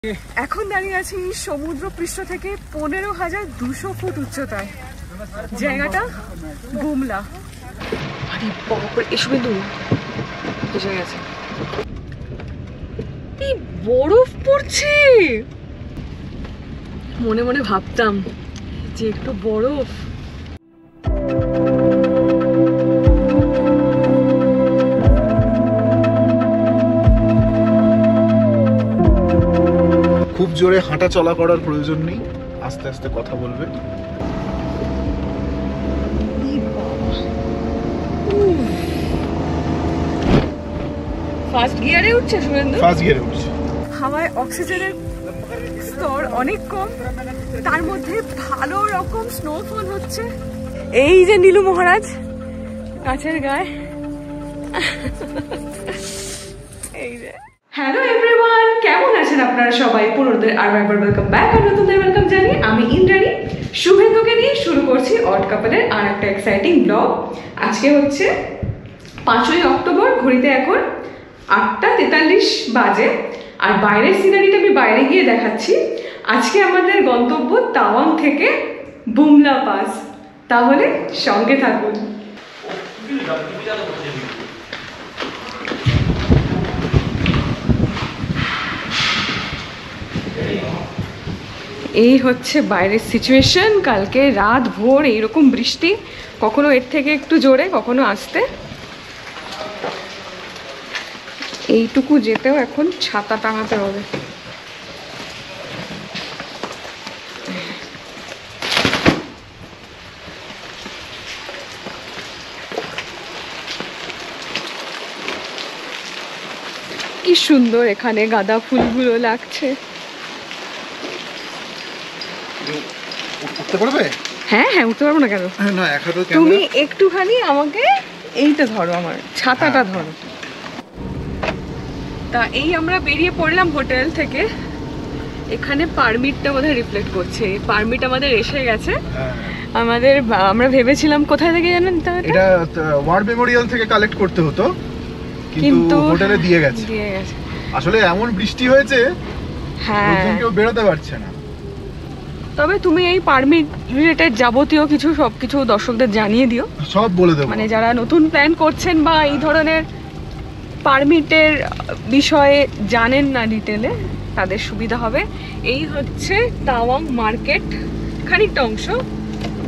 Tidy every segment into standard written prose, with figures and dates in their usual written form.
এখন দাঁড়িয়ে আছি সমুদ্র পৃষ্ঠ থেকে 15,200 ফুট উচ্চতায়। জায়গাটা বুমলা। আরে বাপরে, এসো বিন্দু এসে গেছে। এই বরফ পড়ছে, মনে মনে ভাবতাম যে একটু বরফ। খুব জোরে হাঁটা চলা করার প্রয়োজন নেই, আস্তে আস্তে কথা বলবে। ফার্স্ট গিয়ারে উঠছে সুরেন্দ্র, ফার্স্ট গিয়ারে উঠছে। হাওয়ায় অক্সিজেনের স্তর অনেক কম, তার মধ্যে ভালো রকম স্নোফল হচ্ছে। এই যে নীলু মহারাজ গাছের গায়ে। এই যে হ্যালো এভরিওয়ান, কেমন আছেন আপনারা সবাই? পুনরুদ্ধার আর একবার ওয়েলকাম ব্যাক আর নতুনদের ওয়েলকাম জানি। আমি ইন্দ্রাণী শুভেন্দুকে নিয়ে শুরু করছি অড কাপলের আর একটা এক্সাইটিং ব্লগ। আজকে হচ্ছে 5ই অক্টোবর, ঘড়িতে এখন 8:43 বাজে। আর বাইরের সিনারিটা আমি বাইরে গিয়ে দেখাচ্ছি। আজকে আমাদের গন্তব্য তাওয়াং থেকে বুমলা পাস। তাহলে সঙ্গে থাকুন। এই হচ্ছে বাইরের সিচুয়েশন। কালকে রাত ভোর এইরকম বৃষ্টি, কখনো এর থেকে একটু জোরে, কখনো আস্তে। এইটুকু যেতেও এখন ছাতা টাঙাতে হবে। কি সুন্দর এখানে গাঁদা ফুলগুলো লাগছে। উঠতে পারবে? হ্যাঁ হ্যাঁ, উঠতে পারবো না কেন? তুমি একটুখানি আমাকে এইটা ধরো, আমার ছাতাটা ধরো। তা এই আমরা বেরিয়ে পড়লাম হোটেল থেকে। এখানে পারমিটটা বোধহয় রিফ্লেক্ট করছে। পারমিট আমাদের এসে গেছে। আমাদের আমরা ভেবেছিলাম কোথায় থেকে জানেন, এটা ওয়ার মেমোরিয়াল থেকে কালেক্ট করতে হতো, কিন্তু হোটেলে দিয়ে গেছে। আসলে এমন বৃষ্টি হয়েছে, হ্যাঁ, কেউ বেরোতে পারছে না। তবে তুমি এই পারমিট রিলেটেড যাবতীয় কিছু সবকিছু দর্শকদের জানিয়ে দিও, সব বলে দেবো। মানে যারা নতুন প্ল্যান করছেন বা এই ধরনের পারমিটের বিষয়ে জানেন না ডিটেলে, তাদের সুবিধা হবে। এই হচ্ছে তাওয়াং মার্কেট, খানিকটা অংশ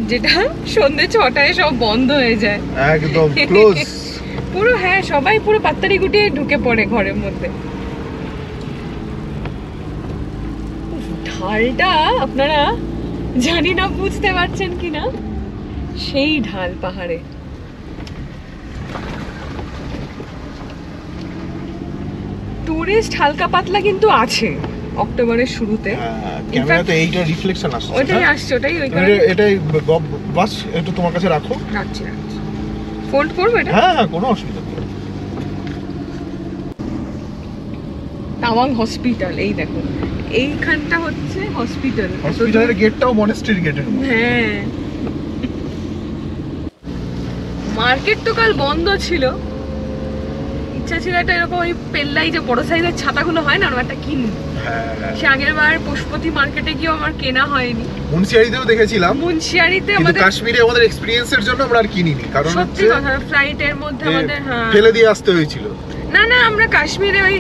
যেটা সন্ধ্যে 6টায় সব বন্ধ হয়ে যায়, একদম ক্লোজ পুরো। হ্যাঁ, সবাই পুরো পাত্তারি গুটিয়ে ঢুকে পড়ে ঘরের মধ্যে। ঢালটা আপনারা জানি না বুঝতে পারছেন কিনা, সেই ঢাল পাহাড়ে। টুরিস্ট হালকা পাতলা কিন্তু আছে অক্টোবরের শুরুতে। ক্যামেরাতে এইটা রিফ্লেকশন আসছে, ওইটাই আসছে, ওটাই এটাই বাস। একটু তোমার কাছে রাখো। রাখছি। ফোল্ড করবো এটা? হ্যাঁ, কোনো অসুবিধা নেই। তাওয়াং হসপিটাল, এই দেখো এইখানটা হচ্ছে হসপিটাল। হসপিটালের গেটটাও মনেস্ট্রির গেটের মতো। হ্যাঁ, মার্কেট তো কাল বন্ধ ছিল। ইচ্ছা ছিল একটা এরকম ওই পেল্লাই যে বড় সাইজের ছাতাগুলো হয় না, একটা কিনি। সে আগের বার পশুপতি মার্কেটে গিয়েও আমার কেনা হয়নি। মুন্সিয়ারিতেও দেখেছিলাম, মুন্সিয়ারিতে আমাদের কাশ্মীরে আমাদের এক্সপেরিয়েন্সের জন্য আমরা আর কিনিনি, কারণ সত্যি কথা ফ্লাইটের মধ্যে আমাদের ফেলে দিয়ে আসতে হয়েছিল। না না, আমরা কাশ্মীরে ওই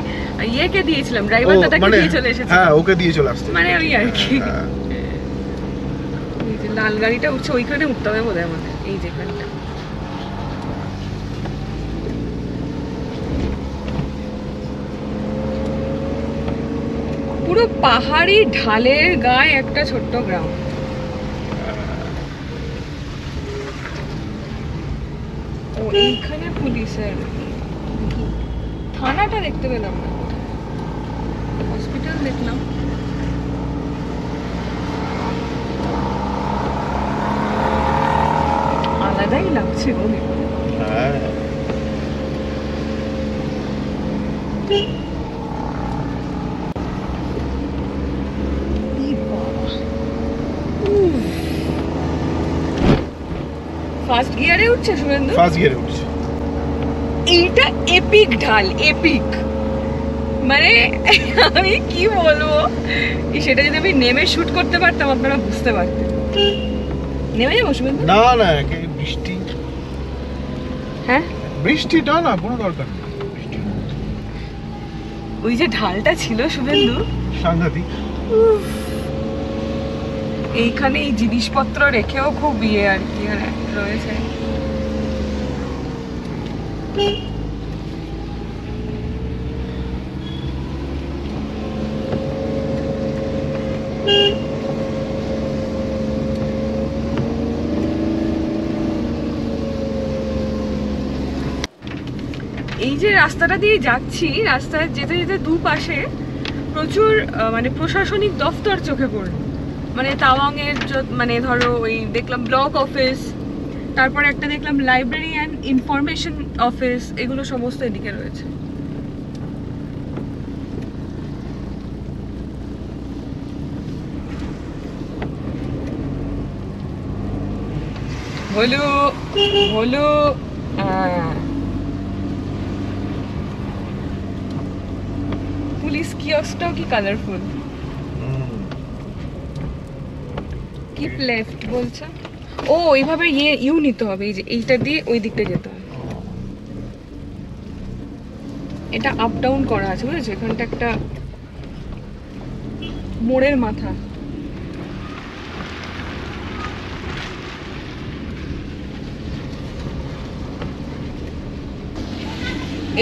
ইয়েকে দিয়েছিলাম, ড্রাইভার দাদাকে দিয়ে চলে এসেছি। হ্যাঁ, ওকে দিয়ে চলে আসতে, মানে ওই আর কি। এই যে লাল গাড়িটা উঠছে, ওইখানে উঠতে হবে বোধহয় আমাদের, এই যেখানটা। পুরো পাহাড়ি ঢালের গায়ে একটা ছোট্ট গ্রাম। ও এইখানে পুলিশের থানাটা দেখতে পেলাম না, হসপিটাল দেখলাম। আলাদাই লাগছে গো। হ্যাঁ, ফার্স্ট গিয়ারে উঠছে সুরেন্দ্র, ফার্স্ট গিয়ারে উঠছে। এইটা এপিক ঢাল, এপিক। মানে আমি কি বলবো, সেটা যদি আমি নেমে শুট করতে পারতাম আপনারা বুঝতে পারতেন। নেমে যাবো শুভেন্দু? না না, বৃষ্টি। হ্যাঁ বৃষ্টিটা না কোনো দরকার নেই। ওই যে ঢালটা ছিল শুভেন্দু, সাংঘাতিক। এইখানে এই জিনিসপত্র রেখেও খুব ইয়ে আর কি রয়েছে। এই যে রাস্তাটা দিয়ে যাচ্ছি, রাস্তায় যেতে যেতে দুপাশে প্রচুর মানে প্রশাসনিক দফতর চোখে পড়ল। মানে তাওয়াং এর মানে ধরো ওই দেখলাম ব্লক অফিস, তারপর একটা দেখলাম লাইব্রেরি অ্যান্ড ইনফরমেশন অফিস, এগুলো সমস্ত এদিকে রয়েছে। হলো হলো পুলিশ কিয়স্কটাও কি কালারফুল। কিপ লেফট বলছে। ও এইভাবে ইউ নিতে হবে, এই যে এইটা দিয়ে ওই দিকটা যেতে হবে। এটা আপ ডাউন করা আছে বুঝেছো, এখানটা একটা মোড়ের মাথা।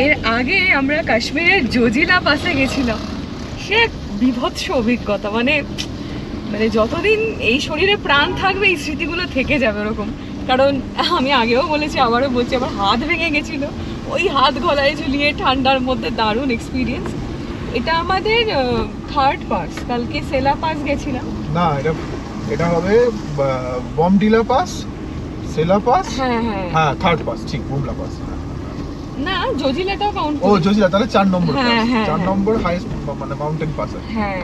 এর আগে আমরা কাশ্মীরের জজিলা পাসে গেছিলাম, সে এক বিভৎস অভিজ্ঞতা। মানে মানে যতদিন এই শরীরে প্রাণ থাকবে এই স্মৃতিগুলো থেকে যাবে ওরকম। কারণ আমি আগেও বলেছি, আবারও বলছি, আমার হাত ভেঙে গেছিলো ওই হাত গলায় ঝুলিয়ে ঠান্ডার মধ্যে। দারুণ এক্সপিরিয়েন্স। এটা আমাদের থার্ড পাস, কালকে সেলা পাস গেছিলাম। না, এটা হবে বমডিলা পাস, সেলা পাস। হ্যাঁ হ্যাঁ হ্যাঁ, থার্ড পাস ঠিক, বুমলা পাস না, জজিলাটাও কাউন্ট। ও জজিলা তাহলে 4 নম্বর পাস। হ্যাঁ, হ্যাঁ, 4 নম্বর হাইস্ট মানে মাউন্টেন পাস। হ্যাঁ,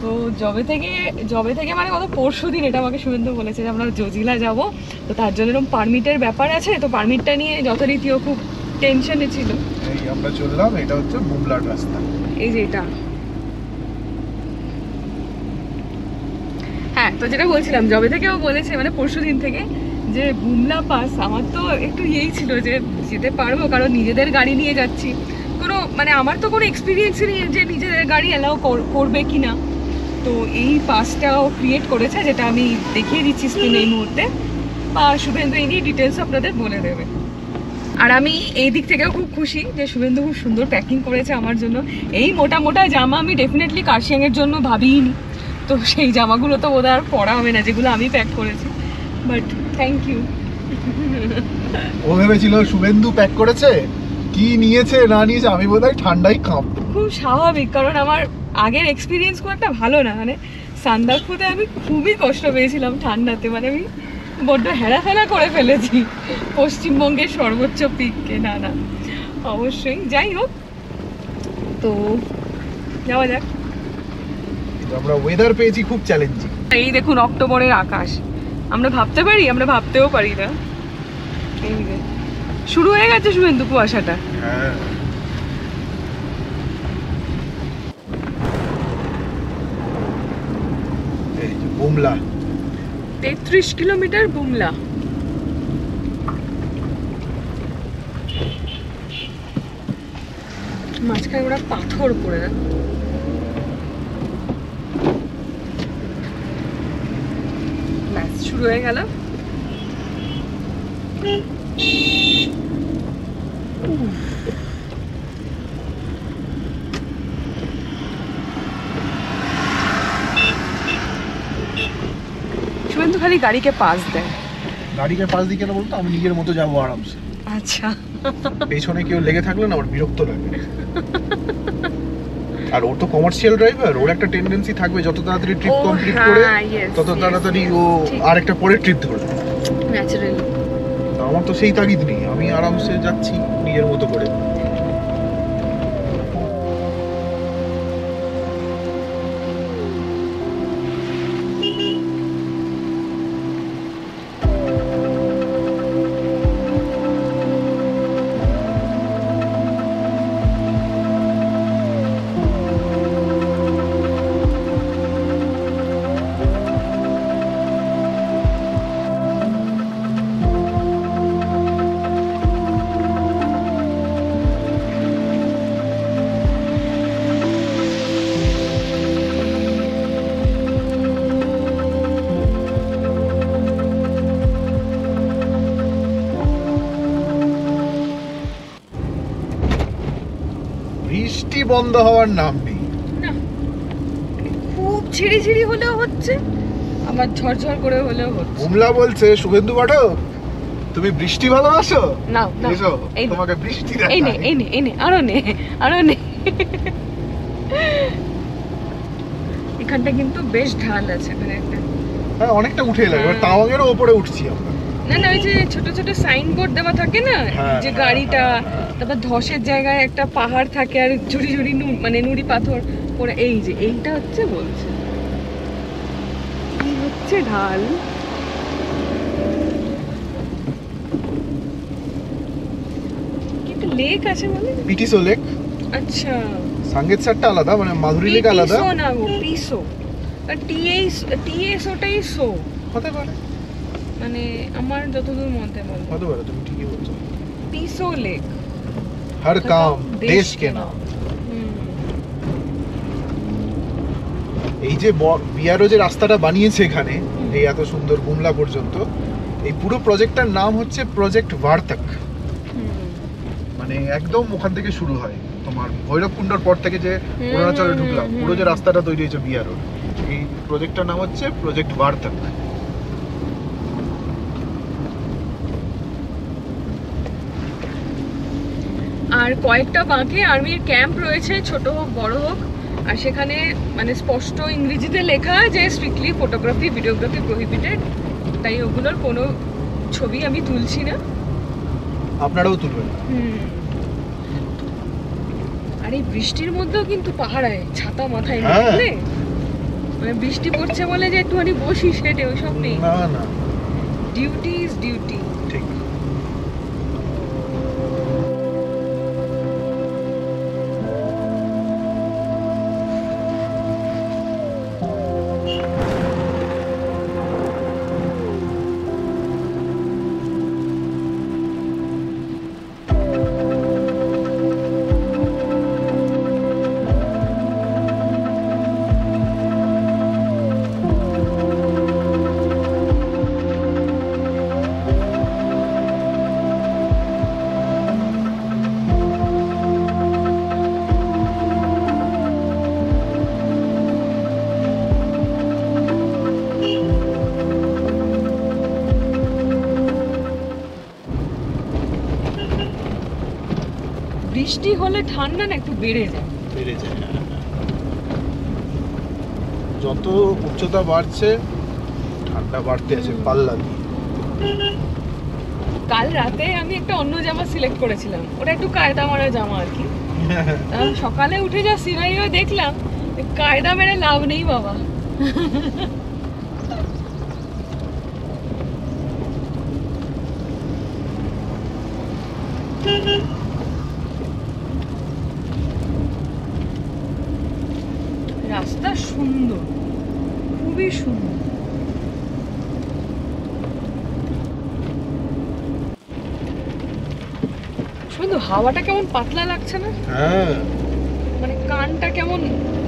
তো জবে থেকে মানে কত পরশুদিন এটা আমাকে শুভেন্দু বলেছে যে আমরা জজিলা যাব, তো তার জন্য এরকম পারমিটের ব্যাপার আছে, তো পারমিটটা নিয়ে যথারীতিও খুব টেনশনে ছিল। এই আমরা চললাম, এটা হচ্ছে বুমলার রাস্তা। এই যে এটা, হ্যাঁ, তো যেটা বলছিলাম, জবে থেকেও বলেছে মানে পরশুদিন থেকে যে বুমলা পাস। আমার তো একটু ইয়েই ছিল যে যেতে পারবো, কারণ নিজেদের গাড়ি নিয়ে যাচ্ছি। কোনো মানে আমার তো কোনো এক্সপিরিয়েন্সই নেই যে নিজেদের গাড়ি অ্যালাউ করবে কি না। তো এই পাসটাও ক্রিয়েট করেছে, যেটা আমি দেখিয়ে দিচ্ছি স্ক্রিনে এই মুহূর্তে, বা শুভেন্দু এই নিয়ে ডিটেলস আপনাদের বলে দেবে। আর আমি এই দিক থেকেও খুব খুশি যে শুভেন্দু খুব সুন্দর প্যাকিং করেছে আমার জন্য। এই মোটা মোটা জামা আমি ডেফিনেটলি কার্শিয়াংয়ের জন্য ভাবিনি, তো সেই জামাগুলো তো বোধহয় আর পরা হবে না যেগুলো আমি প্যাক করেছি। But thank you. ও ভেবেছিল শুভেন্দু প্যাক করেছে, কি নিয়েছে না নিয়েছে, আমি বোধহয় ঠান্ডায় কাঁপবো। খুব স্বাভাবিক, কারণ আমার আগের এক্সপিরিয়েন্স খুব একটা ভালো না। মানে সান্দাকফুতে আমি খুবই কষ্ট পেয়েছিলাম ঠান্ডাতে, মানে আমি বড্ড হেলাফেলা করে ফেলেছি পশ্চিমবঙ্গের সর্বোচ্চ পিককে। না না, অবশ্যই। যাই হোক, তো যাওয়া যাক। আমরা ওয়েদার পেয়েছি খুব চ্যালেঞ্জিং। এই দেখুন অক্টোবরের আকাশ, আমরা ভাবতে পারি, আমরা ভাবতেও পারি না। এই যে শুরু হয়ে গেছে শুভেন্দু কুয়াশাটা। হ্যাঁ, এই যে বুমলা, 33 কিলোমিটার বুমলা। মাঝখানে ওরা পাথর পড়ে না। ব্যাস শুরু হয়ে গেল। শুভেন্দু খালি গাড়িকে পাস দেয়। গাড়িকে পাশ দিয়ে কেন বলতো, আমি নিজের মতো যাবো আরামসে। আচ্ছা, পেছনে কেউ লেগে থাকলে না আমার বিরক্ত লাগে। আর ওর তো কমার্শিয়াল ড্রাইভার, ওর একটা টেন্ডেন্সি থাকবে যত তাড়াতাড়ি ট্রিপ কমপ্লিট করে তত তাড়াতাড়ি ও আরেকটা পরের ট্রিপ ধরবে ন্যাচারালি। আমার তো সেই তাগিদ নেই, আমি আরামসে যাচ্ছি নিজের মতো করে। বন্ধ হওয়ার নাম নেই। না, খুব ঝিরিঝিরি হলেও হচ্ছে, আবার ঝরঝর করে হলেও হচ্ছে। বুমলা বলছে, শুভেন্দু পাঠক তুমি বৃষ্টি ভালোবাসো? নাও নাও, এসো এই তোমাকে বৃষ্টি এই নে, এই নে, এই নে, আরো নে, আরো নে। এখানটা কিন্তু বেশ ঢাল আছে, মানে একটা। হ্যাঁ, অনেকটা উঠে এলাম, এবার তাওয়াংয়েরও উপরে উঠছি আমরা। না না, ওই যে ছোট ছোট সাইনবোর্ড দেওয়া থাকে না, হ্যাঁ, যে গাড়িটা, তারপর ধসের জায়গায় একটা পাহাড় থাকে আর ঝুড়ি ঝুড়ি মানে নুড়ি পাথর পড়ে, এই যে এইটা হচ্ছে, বলছে এই হচ্ছে ঢাল। কিন্তু লেক আছে বলে। পিটিসো লেক। আচ্ছা, সাঙ্গেত সারটা আলাদা, মানে মাধুরী লেক আলাদা। পিসো না গো, পিসো। আর টিএস ওটাই সো হতে পারে, মানে আমার যতদূর মতে বলে হতে পারে, তুমি ঠিকই বলছো। পিসো লেক। হর কাম দেশ কে নাম। এই যে বিআরও যে রাস্তাটা বানিয়েছে এখানে, এই এত সুন্দর বুমলা পর্যন্ত, এই পুরো প্রজেক্টটার নাম হচ্ছে প্রজেক্ট ভারতক। মানে একদম ওখান থেকে শুরু হয়, তোমার ভৈরবকুণ্ডর পর থেকে যে অরুণাচলে ঢুকলাম, পুরো যে রাস্তাটা তৈরি হয়েছে বিআরও, এই প্রজেক্টটার নাম হচ্ছে প্রজেক্ট ভারতক। আর কয়েকটা বাঁকে আর্মির ক্যাম্প রয়েছে, ছোট হোক বড় হোক, আর সেখানে মানে স্পষ্ট ইংরেজিতে লেখা যে স্ট্রিক্টলি ফটোগ্রাফি ভিডিওগ্রাফি প্রহিবিটেড, তাই ওগুলোর কোনো ছবি আমি তুলছি না। আপনারাও তুলবেন। আর এই বৃষ্টির মধ্যেও কিন্তু পাহাড়ে ছাতা মাথায় নিয়ে, মানে বৃষ্টি পড়ছে বলে যে একটুখানি বসি সেটে, ওইসব নেই। না না, ডিউটি ইজ ডিউটি। ঠিক। বৃষ্টি হলে ঠান্ডা না একটু বেড়ে যায়। যত উচ্চতা বাড়ছে ঠান্ডা বাড়তে আছে পাল্লা দিয়ে। কাল রাতে আমি একটা অন্য জামা সিলেক্ট করেছিলাম, ওটা একটু কায়দা মারা জামা আর কি। সকালে উঠে যা সিনারিও দেখলাম, কায়দা মেরে লাভ নেই বাবা। রাস্তা সুন্দর, খুবই সুন্দর। শুধু হাওয়াটা কেমন পাতলা লাগছে না? হ্যাঁ, মানে কানটা কেমন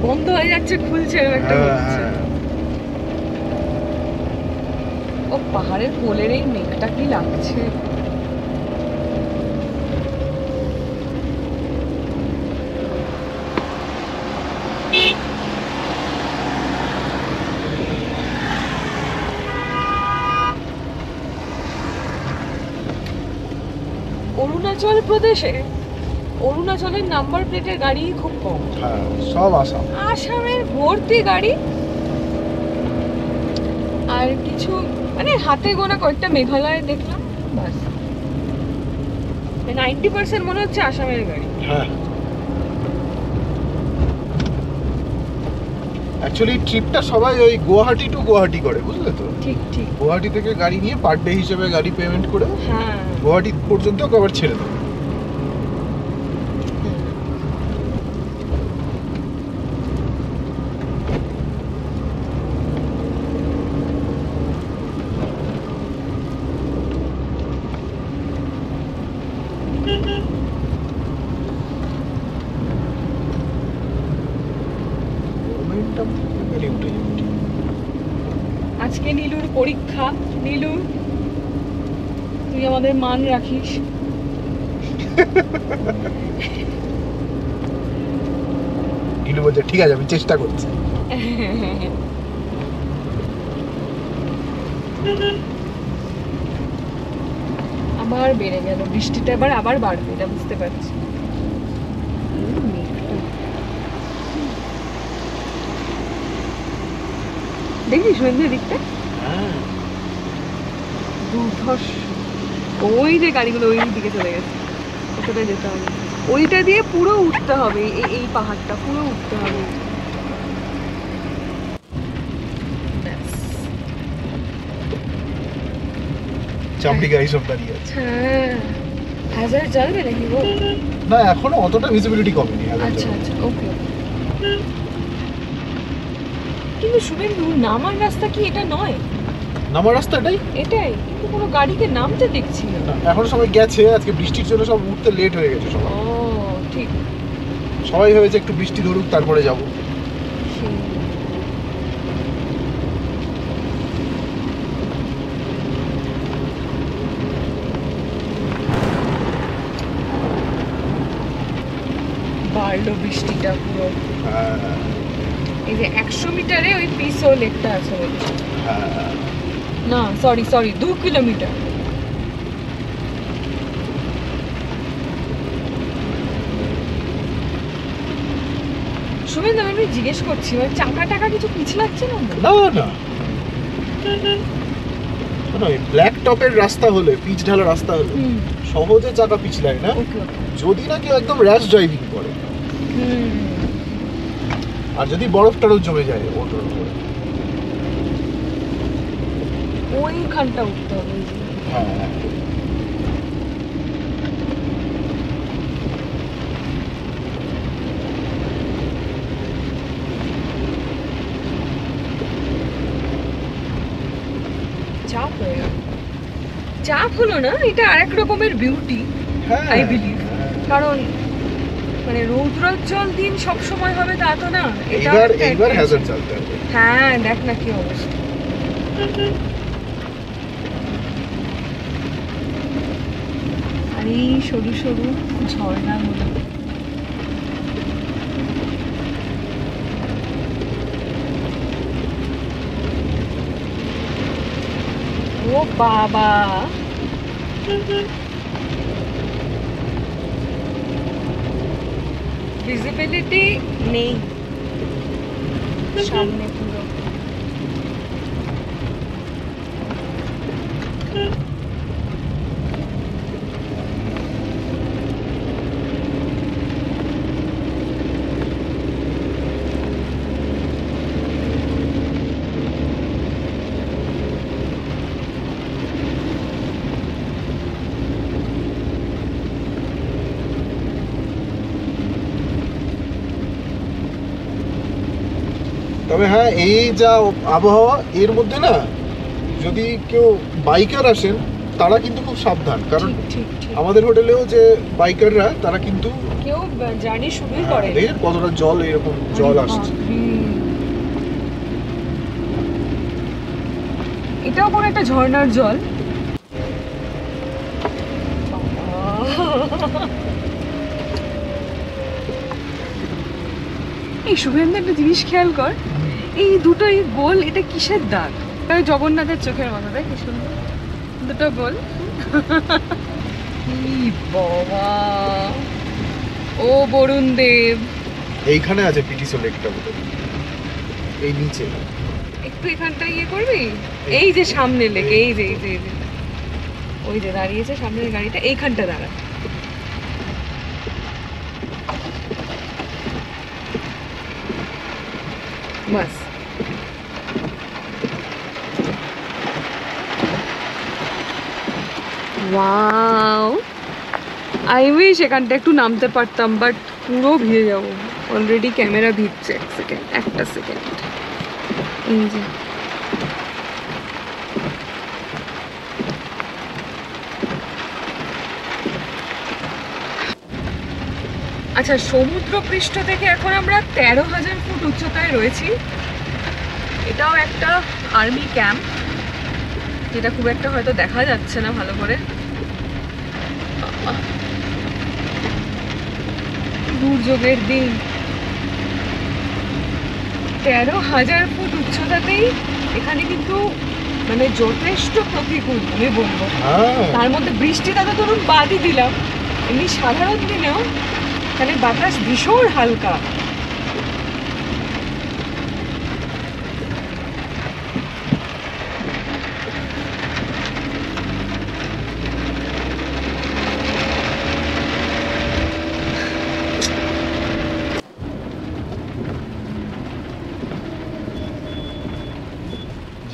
বন্ধ হয়ে যাচ্ছে, খুলছে এরকম একটা হচ্ছে। ও পাহাড়ের কোলের এই মেঘটা কি লাগছে। অরুণাচল প্রদেশে অরুণাচলের নাম্বার প্লেটের গাড়ি খুব কম। হ্যাঁ, সব আসাম। আসামের ভর্তি গাড়ি, আর কিছু মানে হাতে গোনা কয়েকটা মেঘালয়ে দেখলাম, বাস। 90% মনে হচ্ছে আসামের গাড়ি। হ্যাঁ, অ্যাকচুয়ালি ট্রিপটা সবাই ওই গুয়াহাটি টু গুয়াহাটি করে, বুঝলে তো? ঠিক ঠিক। গুয়াহাটি থেকে গাড়ি নিয়ে পার ডে হিসেবে গাড়ি পেমেন্ট করে হ্যাঁ, গুয়াহাটি পর্যন্ত আবার ছেড়ে দেবে। আজকে নীলুর পরীক্ষা। নীলু, তুই আমাদের মান রাখিস। গিলু বলছে ঠিক আছে আমি চেষ্টা করছি। আবার বেড়ে গেল বৃষ্টিটা, এবার আবার বাড়বে, এটা বুঝতে পারছি। দেখবি সন্ধ্যের দিকটা দুর্ধর্ষ, ওই যে গাড়িগুলো ওই দিকে চলে গেছে, ওটাতে যেতে হবে, ওইটা দিয়ে পুরো উঠতে হবে, এই পাহাড়টা পুরো উঠতে হবে। চামড়ি গাড়ি সব দাঁড়িয়ে আছে। হ্যাঁ, হ্যাজার্ড জ্বলবে নাকি গো? না এখনো অতটা ভিজিবিলিটি কমেনি। আচ্ছা আচ্ছা, ওকে। কিন্তু শুভেন্দু, নামার রাস্তা কি এটা নয়? নামার রাস্তাটাই এটাই, কিন্তু কোনো গাড়িকে নামতে দেখছি না। এখন সবাই গেছে, আজকে বৃষ্টির জন্য সব উঠতে লেট হয়ে গেছে সবাই। ও ঠিক, সবাই ভেবেছে একটু বৃষ্টি ধরুক তারপরে যাব। বাড়লো বৃষ্টিটা পুরো। হ্যাঁ এই যে 100 মিটারে ওই পিসো লেকটা আছে বলছে। হ্যাঁ না সরি 2 কিলোমিটার। শুভেন্দু, আমি জিজ্ঞেস করছি, মানে চাকা টাকা কিছু পিছলাচ্ছে না? না না না, ব্ল্যাক টপের রাস্তা হলে, পিচ ঢালা রাস্তা হলে সহজে চাকা পিছলায় না, যদি না কেউ একদম র্যাশ ড্রাইভিং করে। আর যদি বরফ টরফ জমে যায় ওটার উপরে, ওইখানটা উঠতে হবে। হ্যাঁ চাপ হয়ে গেল। চাপ হলো না, এটা আরেক রকমের বিউটি আই বিলিভ। কারণ মানে রৌদ্রোজ্জ্বল দিন সব সময় হবে তা তো না। এইবার হ্যাজার্ড চালতে হবে। হ্যাঁ দেখ না কি অবস্থা। আর এই সরু সরু ঝর্ণা গুলো, ও বাবা, ভিজিবিলিটি নেই সামনে পুরো। তবে হ্যাঁ, এই যা আবহাওয়া এর মধ্যে না যদি কেউ বাইকার আসেন তারা কিন্তু খুব সাবধান, কারণ আমাদের হোটেলেও যে বাইকাররা তারা কিন্তু কেউ জার্নি শুরুই করে। দেখেন কতটা জল, এরকম জল আসছে। এটাও কোনো একটা ঝর্ণার জল। এই শুভেন্দু, একটা জিনিস খেয়াল কর, এই দুটো এই গোল, এটা কিসের দাগ? জগন্নাথের চোখের মতো, দেখ কি সুন্দর দুটো গোল। বাবা, ও বরুণ দেব, এইখানে আছে পিটিসো লেকটা বলে, এই নিচে। একটু এখানটা ইয়ে করবি, এই যে সামনে লেক, এই যে ওই যে দাঁড়িয়েছে সামনের গাড়িটা, এইখানটা দাঁড়া। বাস, ওয়াও, আই উইশ এখানটা একটু নামতে পারতাম, বাট পুরো ভিজে যাবো। অলরেডি ক্যামেরা ভিজছে। একটা সেকেন্ড এই যে আচ্ছা, সমুদ্র পৃষ্ঠ থেকে এখন আমরা 13,000 ফুট উচ্চতায় রয়েছি। এটাও একটা আর্মি ক্যাম্প, যেটা খুব একটা হয়তো দেখা যাচ্ছে না ভালো করে। দুর্যোগের দিন 13,000 ফুট উচ্চতাতেই এখানে কিন্তু মানে যথেষ্ট প্রতিকূল আমি বলবো। তার মধ্যে বৃষ্টিটা তো ধরুন বাদই দিলাম, এমনি সাধারণ দিনেও এখানে বাতাস ভীষণ হালকা।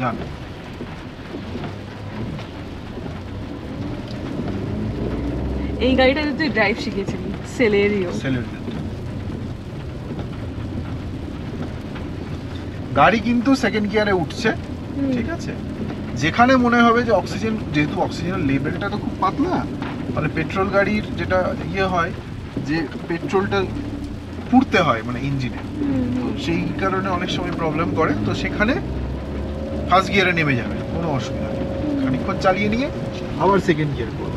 জান এই গাড়িটাতে তুই ড্রাইভ শিখেছিলি, সেলেরিও। গাড়ি কিন্তু সেকেন্ড গিয়ারে উঠছে, ঠিক আছে। যেখানে মনে হবে যে অক্সিজেন, যেহেতু অক্সিজেনের লেভেলটা তো খুব পাতলা, মানে পেট্রোল গাড়ির যেটা ইয়ে হয় যে পেট্রোলটা পুড়তে হয় মানে ইঞ্জিনে, সেই কারণে অনেক সময় প্রবলেম করে। তো সেখানে ফার্স্ট গিয়ারে নেমে যাবে, কোনো অসুবিধা নেই। খানিকক্ষণ চালিয়ে নিয়ে আবার সেকেন্ড গিয়ার করবে।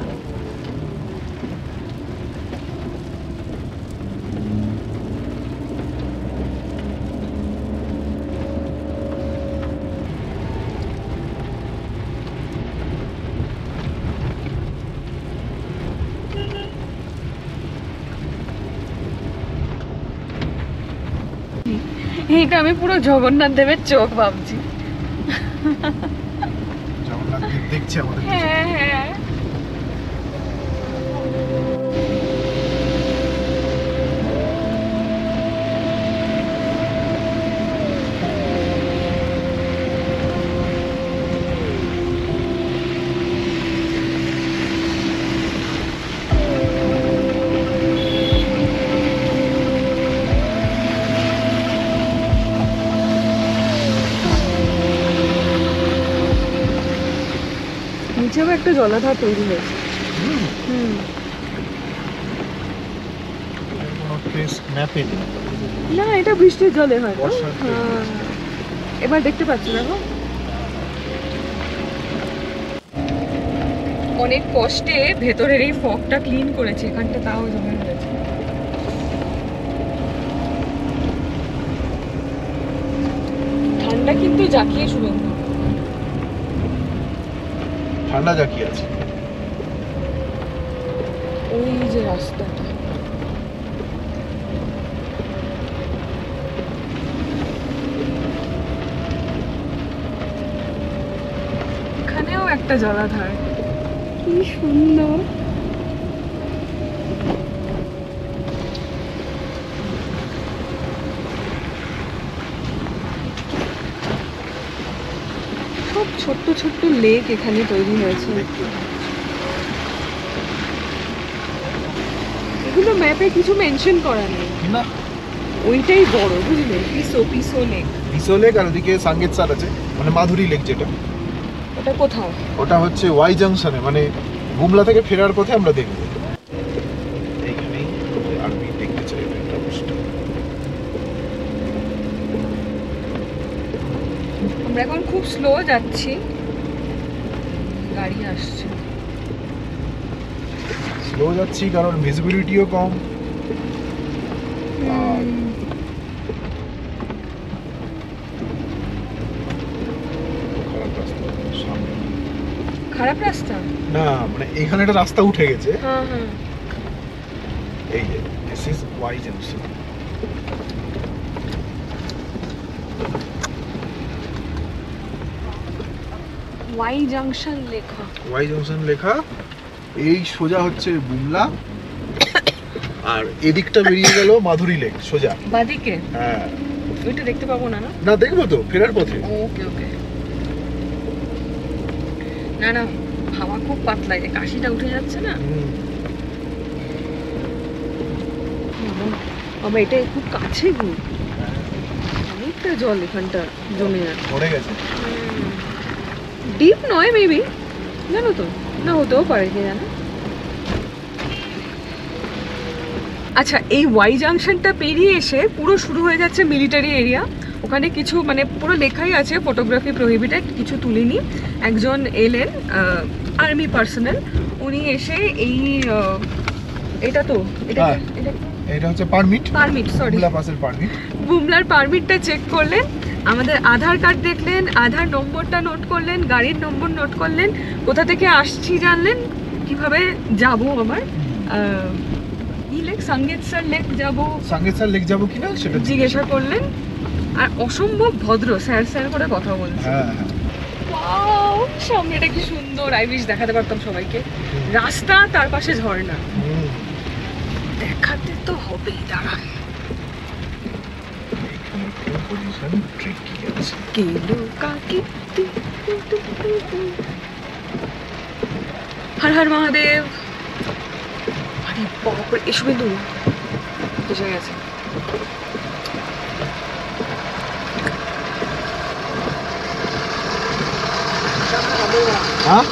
এইটা আমি পুরো জগন্নাথ দেবের চোখ ভাবছি। জগন্নাথ দেব দেখছে আমাদের। হ্যাঁ হ্যাঁ, নিচেও একটা জলাধার তৈরি হয়েছে। কোনো প্লেস ম্যাপে নেই। না, এটা বৃষ্টির জলে হয় না? বর্ষার জলে। হ্যাঁ, এবার দেখতে পাচ্ছ দেখো। অনেক কষ্টে ভেতরের এই ফগটা ক্লিন করেছে, এখানটা তাও জমে রয়েছে। ঠান্ডা কিন্তু জাকিয়ে শুরু, ঠান্ডা জাকিয়ে আছে। ওই যে রাস্তাটা, এখানেও একটা জলাধার, কি সুন্দর। সব ছোট্ট ছোট্ট লেক এখানে তৈরি হয়েছে। এগুলো ম্যাপে কিছু মেনশন করা নেই, না ওইটাই বড়, বুঝলে? পিসো লেক। পিসো লেক, আর ওদিকে সাঙ্গেতসার আছে, মানে মাধুরী লেক যেটা। ওটা কোথায়? ওটা হচ্ছে ওয়াই জাংশনে, মানে গুমলা থেকে ফেরার পথে আমরা দেখব। এইখানেই আমি দেখতে চাই এটা অবশ্যই। আমরা এখন খুব স্লো যাচ্ছি, গাড়ি আসছে। স্লো যাচ্ছি কারণ ভিজিবিলিটিও কম। আর খারাপ রাস্তা সামনে। খারাপ রাস্তা না, মানে এখানে একটা রাস্তা উঠে গেছে। হ্যাঁ হ্যাঁ, এই যে this is Y junction. Y junction লেখা। ওয়াই জাংশন লেখা। এই সোজা হচ্ছে বুমলা, আর এদিকটা বেরিয়ে গেল মাধুরী লেক সোজা বাদিকে। হ্যাঁ, ওইটা দেখতে পাবো না? না না দেখবো তো ফেরার পথে। ওকে ওকে। না না, হাওয়া খুব পাতলা, যে কাশিটা উঠে যাচ্ছে না। বাবা, এটা খুব কাছে গো, অনেকটা জল এখানটা জমে আছে। পড়ে গেছে। ডিপ নয় মেবি, জানো তো, না হতেও পারে, কে জানে। আচ্ছা, এই ওয়াই জাংশনটা পেরিয়ে এসে পুরো শুরু হয়ে যাচ্ছে মিলিটারি এরিয়া। ওখানে কিছু মানে পুরো লেখাই আছে ফটোগ্রাফি প্রহিবিটেড, কিছু তুলিনি। একজন এলেন আর্মি পার্সোনাল, উনি এসে এই এটা তো এটা হ্যাঁ। এটা এটা হচ্ছে পারমিট, সরি, বুমলা পাসের পারমিট। বুমলার পারমিটটা চেক করলেন, আমাদের আধার কার্ড দেখলেন, আধার নম্বরটা নোট করলেন, গাড়ির নম্বর নোট করলেন, কোথা থেকে আসছি জানলেন, কিভাবে যাব আমার সাঙ্গেতসর লেক যাব, সাঙ্গেতসর লেক যাব কিনা সেটা জিজ্ঞাসা করলেন। আর অসম্ভব ভদ্র, স্যার করে কথা বলছে। হ্যাঁ, ওয়াও, সামনেটা কি সুন্দর, আই উইশ দেখাতে পারতাম সবাইকে। রাস্তা, তার পাশে ঝর্ণা, দেখাতে তো হবেই। দাঁড়া, হর হর মহাদেব। আরে বাপরে, এসো বিন্দু এসে গেছে। হ্যাঁ,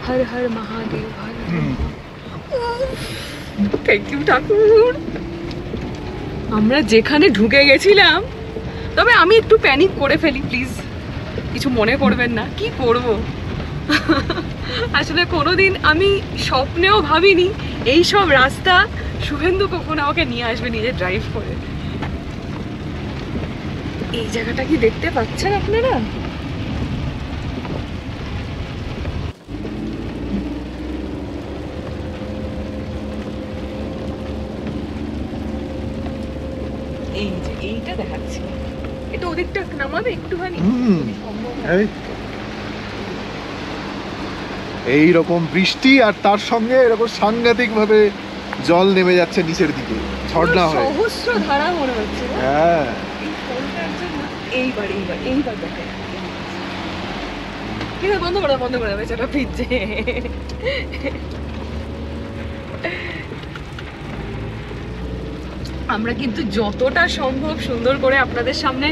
হর হর মহাদেব। থ্যাংক ইউ ঠাকুর। আমরা যেখানে ঢুকে গেছিলাম, তবে আমি একটু প্যানিক করে ফেলি, প্লিজ কিছু মনে করবেন না। কি করব, আসলে কোনোদিন আমি স্বপ্নেও ভাবিনি এই সব রাস্তা শুভেন্দু কখনো আমাকে নিয়ে আসবে নিজে ড্রাইভ করে। এই জায়গাটা কি দেখতে পাচ্ছেন আপনারা? এই যে এইটা দেখাচ্ছি, এটা ওদিকটা নামাবে একটুখানি। এই রকম বৃষ্টি আর তার সঙ্গে এরকম সাংঘাতিক ভাবে জল নেমে যাচ্ছে নিচের দিকে, ঝর্ণা হয়, সহস্র ধারা মনে হচ্ছে। হ্যাঁ, এই ফলটার জন্য এইবার দেখে ঠিক আছে, বন্ধ করে বেচারা ভিজছে। আমরা কিন্তু যতটা সম্ভব সুন্দর করে আপনাদের সামনে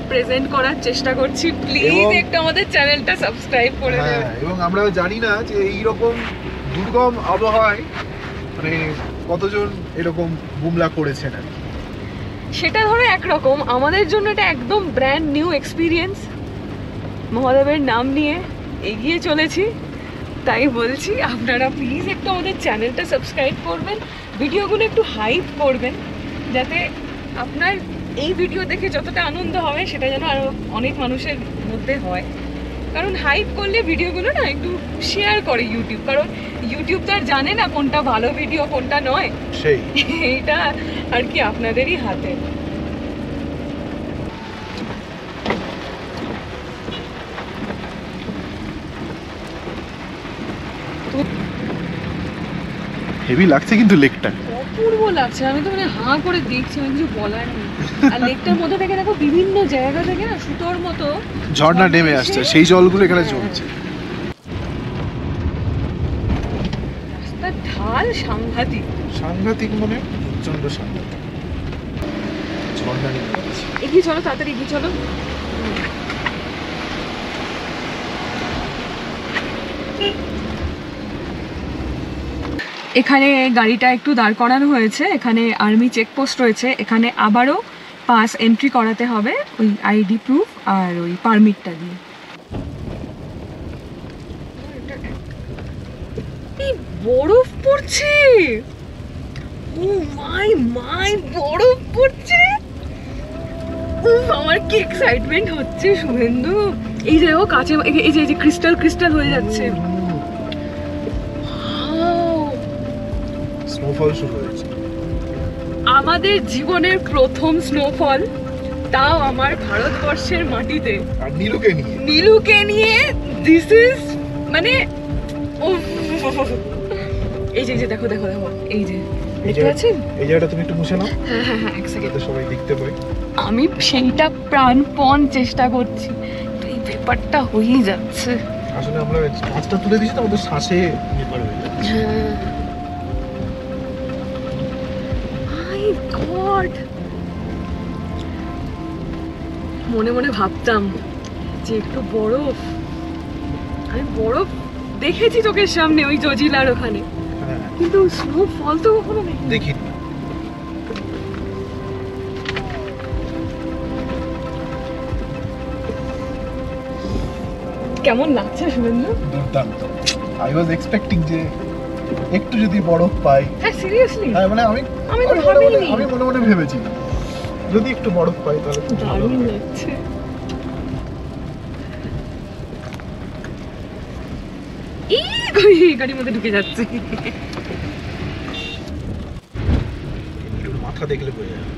প্রেজেন্ট করার চেষ্টা করছি। প্লিজ একটু আমাদের চ্যানেলটা সাবস্ক্রাইব করে দেবেন। এবং আমরা জানি না যে এই রকম দুর্গম আবহাওয়ায় মানে কতজন এরকম বুমলা করেছেন। সেটা ধরো একরকম, আমাদের জন্য এটা একদম ব্র্যান্ড নিউ এক্সপিরিয়েন্স। মহাদেবের নাম নিয়ে এগিয়ে চলেছি, তাই বলছি আপনারা প্লিজ একটু আমাদের চ্যানেলটা সাবস্ক্রাইব করবেন, ভিডিওগুলো একটু হাইপ করবেন, যাতে আপনার এই ভিডিও দেখে যতটা আনন্দ হবে সেটা যেন আরও অনেক মানুষের মধ্যে হয়। কারণ হাইপ করলে ভিডিওগুলো না একটু শেয়ার করে ইউটিউব, কারণ ইউটিউব তো আর জানে না কোনটা ভালো ভিডিও কোনটা নয়, সেই এইটা আর কি আপনাদেরই হাতে। হেভি লাগছে কিন্তু লেকটা, অপূর্ব লাগছে। আমি তো মানে হাঁ করে দেখছি, আমি কিছু বলার নেই। আর লেকটার মধ্যে থেকে দেখো বিভিন্ন জায়গা থেকে না সুতোর মতো ঝর্ণা নেমে আসছে, সেই জলগুলো এখানে জমছে। রাস্তার ঢাল সাংঘাতিক মানে প্রচন্ড সাংঘাতিক। ঝর্ণা নেমে আসছে। এগিয়ে চলো, তাড়াতাড়ি এগিয়ে চলো। এখানে গাড়িটা একটু দাঁড় করানো হয়েছে, এখানে আর্মি চেকপোস্ট রয়েছে, এখানে আবারও পাস এন্ট্রি করাতে হবে ওই আইডি প্রুফ আর ওই পারমিটটা দিয়ে। বরফ পড়ছে, ও মাই বরফ পড়ছে। আমার কি এক্সাইটমেন্ট হচ্ছে শুভেন্দু। এই যে ও কাছে, এই যে ক্রিস্টাল হয়ে যাচ্ছে। স্নোফল শুরু হয়েছে, আমাদের জীবনের প্রথম স্নোফল, তাও আমার ভারতবর্ষের মাটিতে, আর নীলুকে নিয়ে। দিস ইজ মানে এই যে দেখো এই যে দেখতে পাচ্ছেন, এই জায়গাটা তুমি একটু মুছে নাও। হ্যাঁ এক সেকেন্ড, সবাই দেখতে পাই। আমি সেইটা প্রাণপণ চেষ্টা করছি, তো এই ব্যাপারটা হয়েই যাচ্ছে। আসলে আমরা কাজটা তুলে দিয়েছি তো আমাদের শ্বাসে ব্যাপার হয়ে যাচ্ছে। মাই গড, মনে মনে ভাবতাম যে একটু বরফ, আমি বরফ দেখেছি চোখের সামনে ওই জজিলার ওখানে, কিন্তু স্নোফল তো কখনো দেখিনি। কেমন লাগছে শুভেন্দু? দুর্দান্ত। আই ওয়াজ এক্সপেক্টিং যে একটু যদি বরফ পাই। হ্যাঁ সিরিয়াসলি, হ্যাঁ মানে আমি তো ভাবিনি। আমি মনে মনে ভেবেছি যদি একটু বরফ পাই তাহলে খুব ভালো দারুণ হবে। লাগছে। এই গাড়ির মধ্যে ঢুকে যাচ্ছে। একটু মাথা দেখলে বোঝা যায়।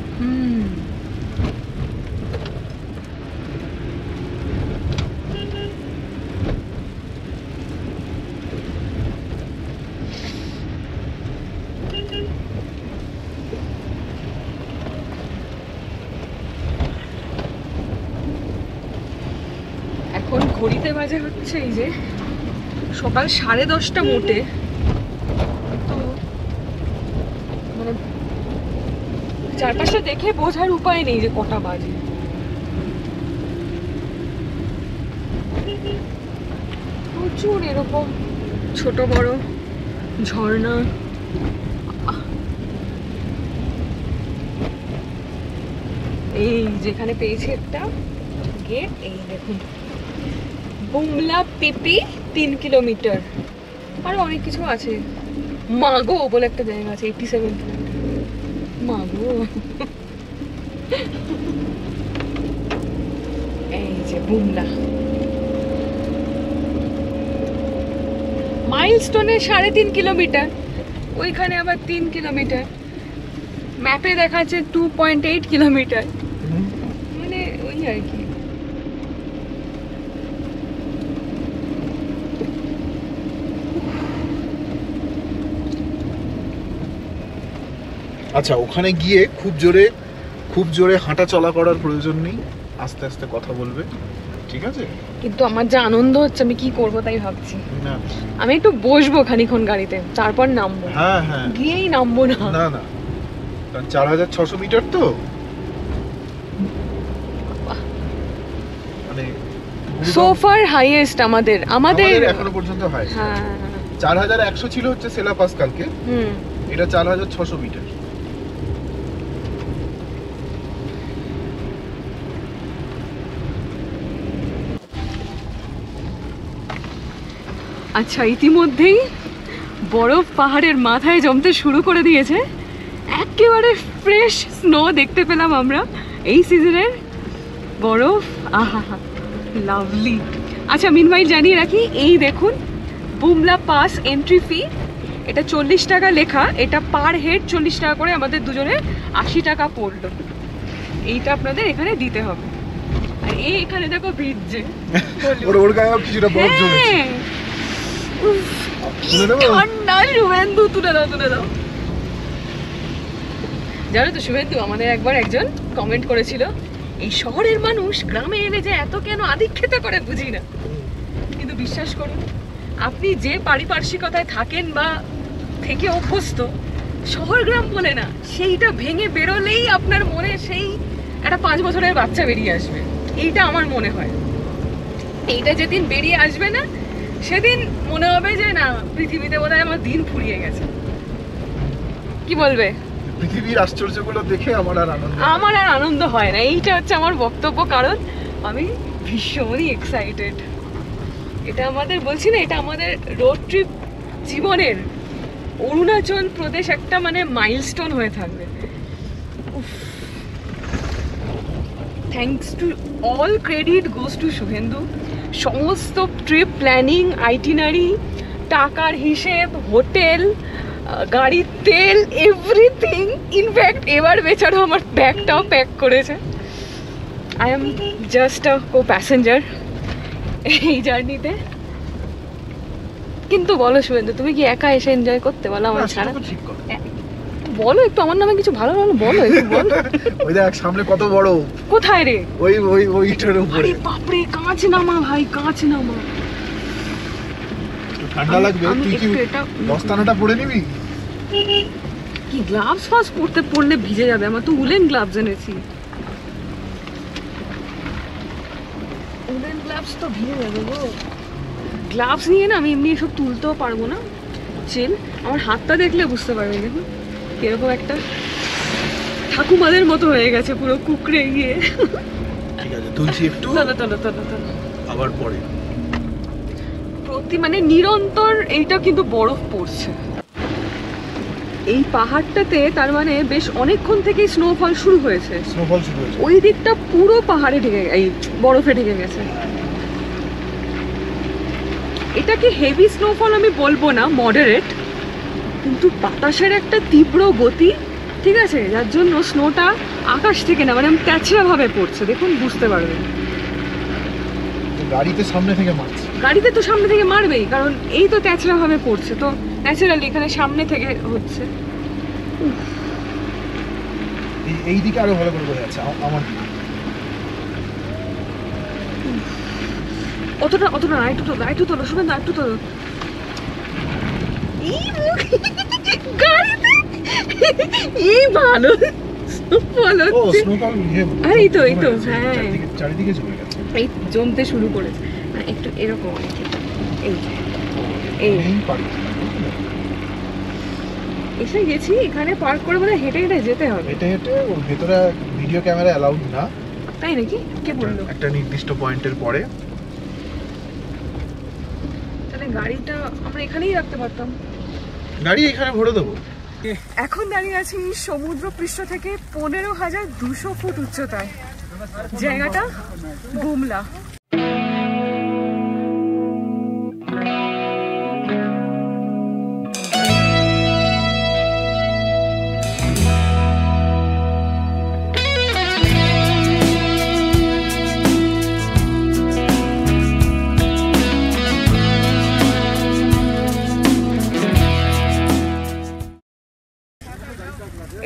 এখন ঘড়িতে বাজে হচ্ছে এই যে সকাল 10:30 মোটে। তো মানে চারপাশটা দেখে বোঝার উপায় নেই যে কটা বাজে। প্রচুর এরকম ছোট বড় ঝর্ণা। এই যেখানে পেয়েছি একটা গেট, এই দেখুন বুমলা পিপি 3 কিলোমিটার। আরো অনেক কিছু আছে, মাগো বলে একটা জায়গা আছে 87 কিলোমিটার। মাগো এই যে বুমলা মাইলস্টোনে 3.5 কিলোমিটার, ওইখানে আবার 3 কিলোমিটার, ম্যাপে দেখাচ্ছে 2.8 কিলোমিটার, মানে ওই আর কি। আচ্ছা ওখানে গিয়ে খুব জোরে হাঁটা চলা করার প্রয়োজন নেই, আস্তে আস্তে কথা বলবে, ঠিক আছে? কিন্তু আমার যে আনন্দ হচ্ছে, আমি কি করব তাই ভাবছি। না আমি একটু বসবো খানিক্ষণ গাড়িতে, তারপর নামবো। হ্যাঁ হ্যাঁ, গিয়েই নামবো না। না না, কারণ 4600 মিটার তো, মানে সো ফার হাইয়েস্ট আমাদের এখনো পর্যন্ত হয়। হ্যাঁ 4100 ছিল হচ্ছে সেলা পাস কালকে, হুম। এটা 4600 মিটার। আচ্ছা ইতিমধ্যেই বরফ পাহাড়ের মাথায় জমতে শুরু করে দিয়েছে, একেবারে ফ্রেশ স্নো দেখতে পেলাম আমরা এই সিজনের বরফ। আহা লাভলি। আচ্ছা মিনওয়াইল জানিয়ে রাখি, এই দেখুন বুমলা পাস এন্ট্রি ফি, এটা 40 টাকা লেখা, এটা পার হেড 40 টাকা করে, আমাদের দুজনের 80 টাকা পড়লো। এইটা আপনাদের এখানে দিতে হবে। আর এই এখানে দেখো ভিজছে, ওর গায়ে কিছুটা বরফ জমেছে। তুলে দেবো? ঠান্ডা শুভেন্দু, তুলে দাও। জানো তো শুভেন্দু, আমাদের একবার একজন কমেন্ট করেছিল, এই শহরের মানুষ গ্রামে এলে যে এত কেন আধিক্যেত করে বুঝি না। কিন্তু বিশ্বাস করুন, আপনি যে পারিপার্শ্বিকতায় থাকেন বা থেকে অভ্যস্ত, শহর গ্রাম বলে না, সেইটা ভেঙে বেরোলেই আপনার মনে সেই একটা 5 বছরের বাচ্চা বেরিয়ে আসবে। এইটা আমার মনে হয়। এইটা যেদিন বেরিয়ে আসবে না, সেদিন মনে হবে যে না, পৃথিবীতে বোধহয় আমার দিন ফুরিয়ে গেছে। কি বলবে? পৃথিবীর আশ্চর্যগুলো দেখে আমার আর আনন্দ হয় না, এইটা হচ্ছে আমার বক্তব্য। কারণ আমি ভীষণই এক্সাইটেড। এটা আমাদের, বলছি না, এটা আমাদের রোড ট্রিপ জীবনের অরুণাচল প্রদেশ একটা মানে মাইলস্টোন হয়ে থাকবে। Thanks to, all credit goes to Suvendu. সমস্ত ট্রিপ প্ল্যানিং, আইটিনারি, টাকার হিসেব, হোটেল, গাড়ির তেল, এভরিথিং। ইনফ্যাক্ট এবার বেচারা আমার ব্যাগটাও প্যাক করেছে। I am just a co passenger এই জার্নিতে। কিন্তু বলো শুভেন্দু, তুমি কি একা এসে এনজয় করতে? বলো আমার ছাড়া। বলো একটু, আমার নামে কিছু ভালো ভালো বলো একটু, বলো। ওই দেখ সামনে কত বড়। কোথায় রে? ওইটার উপরে। আরে বাপরে, কাঁচ নামা ভাই, কাঁচ নামা। ঠান্ডা লাগবে, তুই কি দস্তানাটা পরে নিবি? কি গ্লাভস ফাস পরলে ভিজে যাবে, আমার তো উলেন গ্লাভস এনেছি। উলেন গ্লাভস তো ভিজে যাবে গো। গ্লাভস নিয়ে না আমি এমনি সব তুলতেও পারবো না। চিল, আমার হাতটা দেখলে বুঝতে পারবে, দেখুন কিরকম একটা ঠাকুমাদের মতো হয়ে গেছে, পুরো কুকড়ে গিয়ে। ঠিক আছে, তুলছি একটু, চলো। আবার পরে। প্রতি মানে নিরন্তর এইটা কিন্তু বরফ পড়ছে এই পাহাড়টাতে, তার মানে বেশ অনেকক্ষণ থেকেই স্নোফল শুরু হয়েছে। স্নোফল শুরু হয়েছে, ওই দিকটা পুরো পাহাড়ে ঢেকে, এই বরফে ঢেকে গেছে। এটাকে হেভি স্নোফল আমি বলবো না, মডারেট, কিন্তু বাতাসের একটা তীব্র গতি, ঠিক আছে, যার জন্য স্নোটা আকাশ থেকে না মানে ক্যাচরা ভাবে পড়ছে। দেখুন, বুঝতে পারবেন। গাড়িতে সামনে থেকে মারছে, গাড়িতে তো সামনে থেকে মারবেই, কারণ এই তো ক্যাচরা ভাবে পড়ছে, তো ন্যাচারালি এখানে সামনে থেকে হচ্ছে। এই দিকে আরো ভালো করে বোঝা যাচ্ছে আমার দিকে। অতটা অতটা না, একটু তোলো, একটু তোলো শুভেন্দু, একটু তোলো। এই ভালো স্নোফল হচ্ছে। আর এই তো হ্যাঁ, চারিদিকে জমে গেছে, এই জমতে শুরু করেছে। একটু এরকম, এই এসে গেছি। এখানে পার্ক করে মানে হেঁটে হেঁটে যেতে হবে। হেঁটে হেঁটে, ওর ভেতরে ভিডিও ক্যামেরা অ্যালাউড না। তাই নাকি? কে বললো? একটা নির্দিষ্ট পয়েন্টের পরে। তাহলে গাড়িটা আমরা এখানেই রাখতে পারতাম। গাড়ি এখানে ভরে দেবো। এখন দাঁড়িয়ে আছি সমুদ্র পৃষ্ঠ থেকে 15,200 ফুট উচ্চতায়। জায়গাটা বুমলা।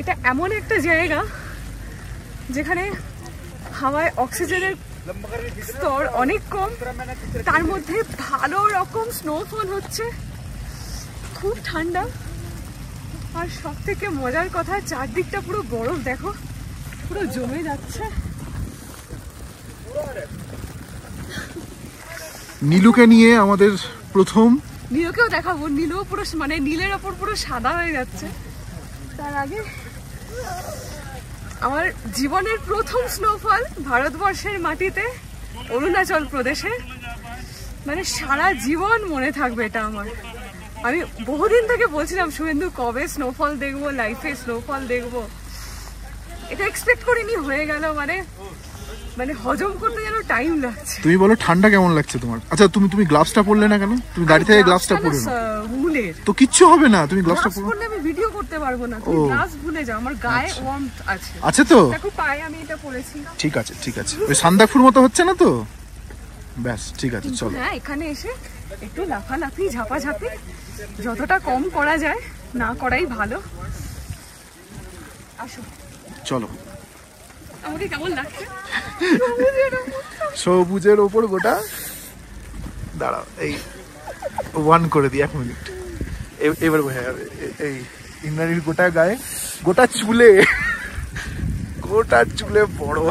এটা এমন একটা জায়গা যেখানে হাওয়ায় অক্সিজেনের স্তর অনেক কম, তার মধ্যে ভালো রকম স্নোফল হচ্ছে, খুব ঠান্ডা। আর সব থেকে মজার কথা, চারদিকটা পুরো বরফ, দেখো পুরো জমে যাচ্ছে। নীলুকে নিয়ে আমাদের প্রথম, নীলকেও দেখাবো। নীলও পুরো মানে নীলের ওপর পুরো সাদা হয়ে যাচ্ছে। তার আগে আমার জীবনের প্রথম স্নোফল ভারতবর্ষের মাটিতে, অরুণাচল প্রদেশে। মানে সারা জীবন মনে থাকবে এটা আমার। আমি বহুদিন থেকে বলছিলাম শুভেন্দু কবে স্নোফল দেখবো, লাইফে স্নোফল দেখবো। এটা এক্সপেক্ট করিনি, হয়ে গেল। মানে মানে হজম করতে যেন টাইম লাগছে। তুমি বলো ঠান্ডা কেমন লাগছে তোমার? আচ্ছা, তুমি গ্লাভসটা পরলে না কেন? তুমি গাড়ি থেকে গ্লাভসটা পরে না তো কিচ্ছু হবে না। তুমি গ্লাভসটা পরলে আমি ভিডিও করতে পারবো না, তুমি গ্লাভস ভুলে যাও। আমার গায়ে ওয়ার্মথ আছে। আছে তো? দেখো পায়ে আমি এটা পরেছি। ঠিক আছে, ঠিক আছে। ওই সান্দাকফুর মতো হচ্ছে না তো? ব্যাস, ঠিক আছে, চলো। হ্যাঁ, এখানে এসে একটু লাফালাফি, ঝাপাঝাপি যতটা কম করা যায় না করাই ভালো। আসো, চলো। আমাকে কেমন লাগছে? সবুজের ওপর গোটা। দাঁড়াও, এই 1 করে দিই, 1 মিনিট। এবার বোঝা যাবে। এই ইন্দ্রাণীর গোটা গায়ে, গোটা চুলে বড়।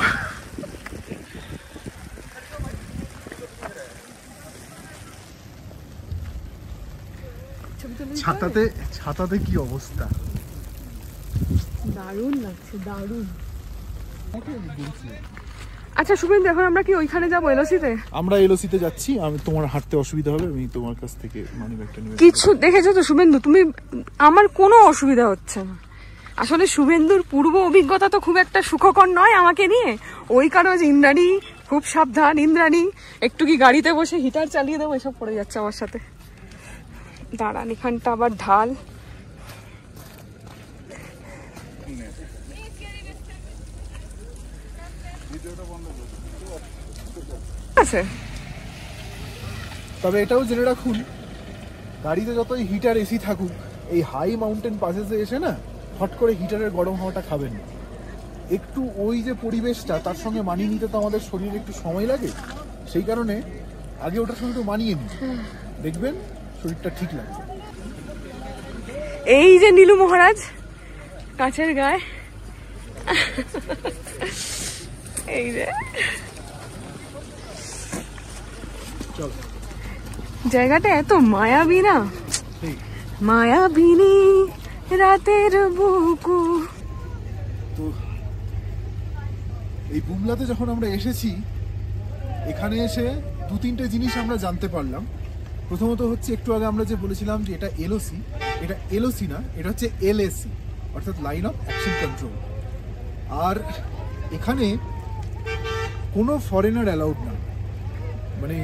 ছাতাতে কি অবস্থা? দারুণ লাগছে, দারুণ। আচ্ছা শুভেন্দু, এখন আমরা কি ওইখানে যাবো, এলওসিতে? আমরা এলওসিতে যাচ্ছি। আমি তোমার হাঁটতে অসুবিধা হবে, আমি তোমার কাছ থেকে মানিব্যাগটা নিয়ে। কিছু দেখেছো তো শুভেন্দু তুমি? আমার কোনো অসুবিধা হচ্ছে না। আসলে শুভেন্দুর পূর্ব অভিজ্ঞতা তো খুব একটা সুখকর নয় আমাকে নিয়ে। ওই কারণে ইন্দ্রাণী খুব সাবধান। ইন্দ্রাণী একটু কি গাড়িতে বসে হিটার চালিয়ে দেবো, এসব পড়ে যাচ্ছে আমার সাথে। দাঁড়ান, এখানটা আবার ঢাল। আছে, তবে এটাও জেনে রাখুন, গাড়িতে যতই হিটার এসি থাকুক, এই হাই মাউন্টেন পাসেসে এসে না হট করে হিটারের গরম হাওয়াটা খাবেন না। একটু ওই যে পরিবেশটা, তার সঙ্গে মানিয়ে নিতে তো আমাদের শরীরে একটু সময় লাগে। সেই কারণে আগে ওটার সঙ্গে একটু মানিয়ে নিন, দেখবেন শরীরটা ঠিক লাগবে। এই যে নীলু মহারাজ কাছের গায়ে, এই যে জায়গাটা এত মায়াবী না, মায়াবিনী রাতের বুকু। তো এই বুমলাতে যখন আমরা এসেছি, এখানে এসে 2-3টে জিনিস আমরা জানতে পারলাম। প্রথমত হচ্ছে একটু আগে আমরা যে বলেছিলাম যে এটা এলওসি, এটা এলওসি না, এটা হচ্ছে এলএসি, অর্থাৎ লাইন অফ অ্যাকশন কন্ট্রোল। আর এখানে কোনো ফরেনার অ্যালাউড না। মানে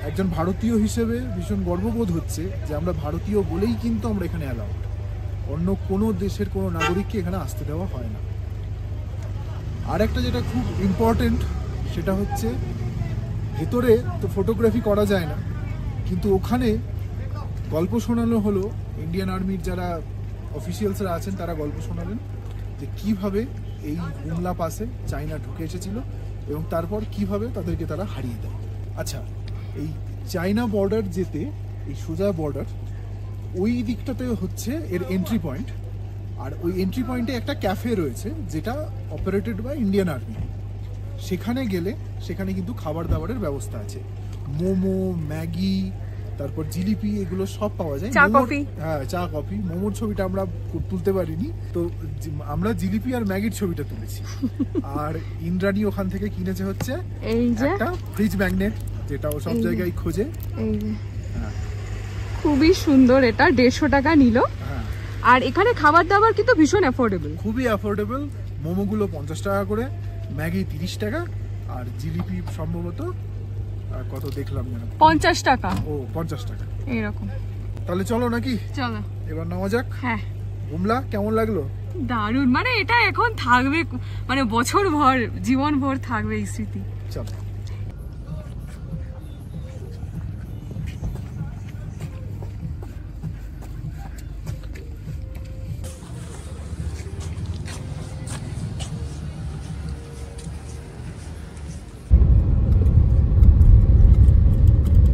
একজন ভারতীয় হিসেবে ভীষণ গর্ববোধ হচ্ছে যে আমরা ভারতীয় বলেই কিন্তু আমরা এখানে অ্যালাউড, অন্য কোনো দেশের কোনো নাগরিককে এখানে আসতে দেওয়া হয় না। আর একটা যেটা খুব ইম্পর্টেন্ট সেটা হচ্ছে ভেতরে তো ফটোগ্রাফি করা যায় না, কিন্তু ওখানে গল্প শোনানো হলো, ইন্ডিয়ান আর্মির যারা অফিসিয়ালসরা আছেন তারা গল্প শোনালেন যে কিভাবে এই হুমলা পাসে চায়না ঢুকে এসেছিল এবং তারপর কিভাবে তাদেরকে তারা হারিয়ে দেয়। আচ্ছা, এই চায়না বর্ডার যেতে এই সোজা বর্ডার ওই দিকটাতে হচ্ছে এর এন্ট্রি পয়েন্ট, আর ওই এন্ট্রি পয়েন্টে একটা ক্যাফে রয়েছে যেটা অপারেটেড বাই ইন্ডিয়ান আর্মি। সেখানে গেলে সেখানে কিন্তু খাবার দাবারের ব্যবস্থা আছে, মোমো, ম্যাগি, তারপর জিলিপি, এগুলো সব পাওয়া যায়। চা কফি, হ্যাঁ চা কফি। মোমোর ছবিটা আমরা তুলতে পারিনি, তো আমরা জিলিপি আর ম্যাগির ছবিটা তুলেছি। আর ইন্দ্রাণী ওখান থেকে কিনেছে হচ্ছে এই যে একটা ফ্রিজ ম্যাগনেট, যেটা ও সব জায়গায় খোঁজে। এই যে খুবই সুন্দর, এটা 150 টাকা নিল। আর এখানে খাবার দাবার কিন্তু ভীষণ অ্যাফোর্ডেবল, খুবই অ্যাফোর্ডেবল। মোমোগুলো 50 টাকা করে, ম্যাগি 30 টাকা, আর জিলিপি সম্ভবত কত দেখলাম যেন 50 টাকা। ও 50 টাকা এরকম। তাহলে চলো নাকি চলো এবার নেওয়া যাক। হ্যাঁ, বুমলা কেমন লাগলো? দারুণ, মানে এটা এখন থাকবে, মানে বছর ভর, জীবন ভর থাকবে এই স্মৃতি। চলো।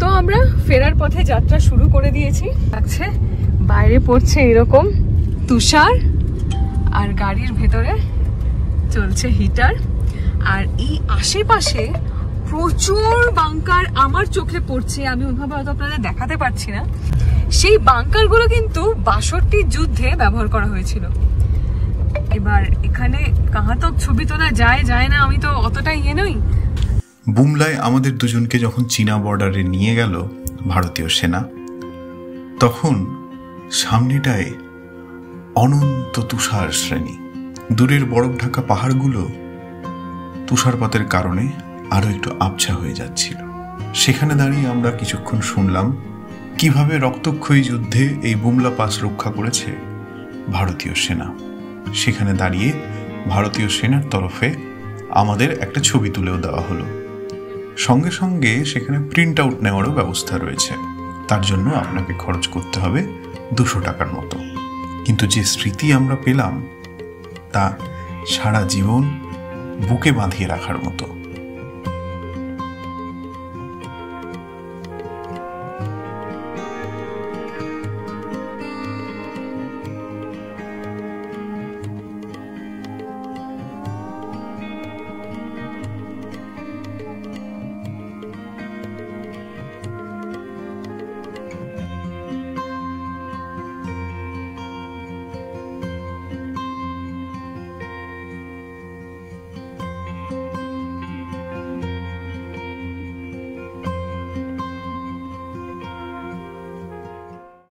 তো আমরা ফেরার পথে যাত্রা শুরু করে দিয়েছি। আছে বাইরে পড়ছে এরকম তুষার, আর গাড়ির ভেতরে চলছে হিটার, আর এই আশেপাশে প্রচুর বাংকার আমার চোখে পড়ছে। আমি ওইভাবে হয়তো আপনাদের দেখাতে পারছি না। সেই বাংকারগুলো কিন্তু 62 যুদ্ধে ব্যবহার করা হয়েছিল। এবার এখানে কাহাতক ছবি তোলা যায় না, আমি তো অতটা নই। বুমলায় আমাদের দুজনকে যখন চীনা বর্ডারে নিয়ে গেল ভারতীয় সেনা, তখন সামনেটায় অনন্ত তুষার শ্রেণী। দূরের বরফ ঢাকা পাহাড়গুলো তুষারপাতের কারণে আরো একটু আবছা হয়ে যাচ্ছিল। সেখানে দাঁড়িয়ে আমরা কিছুক্ষণ শুনলাম কিভাবে রক্তক্ষয়ী যুদ্ধে এই বুমলা পাস রক্ষা করেছে ভারতীয় সেনা। সেখানে দাঁড়িয়ে ভারতীয় সেনার তরফে আমাদের একটা ছবি তুলেও দেওয়া হলো। সঙ্গে সঙ্গে সেখানে প্রিন্ট আউট নেওয়ারও ব্যবস্থা রয়েছে, তার জন্য আপনাকে খরচ করতে হবে 200 টাকার মতো। কিন্তু যে স্মৃতি আমরা পেলাম তা সারা জীবন বুকে বাঁধিয়ে রাখার মতো।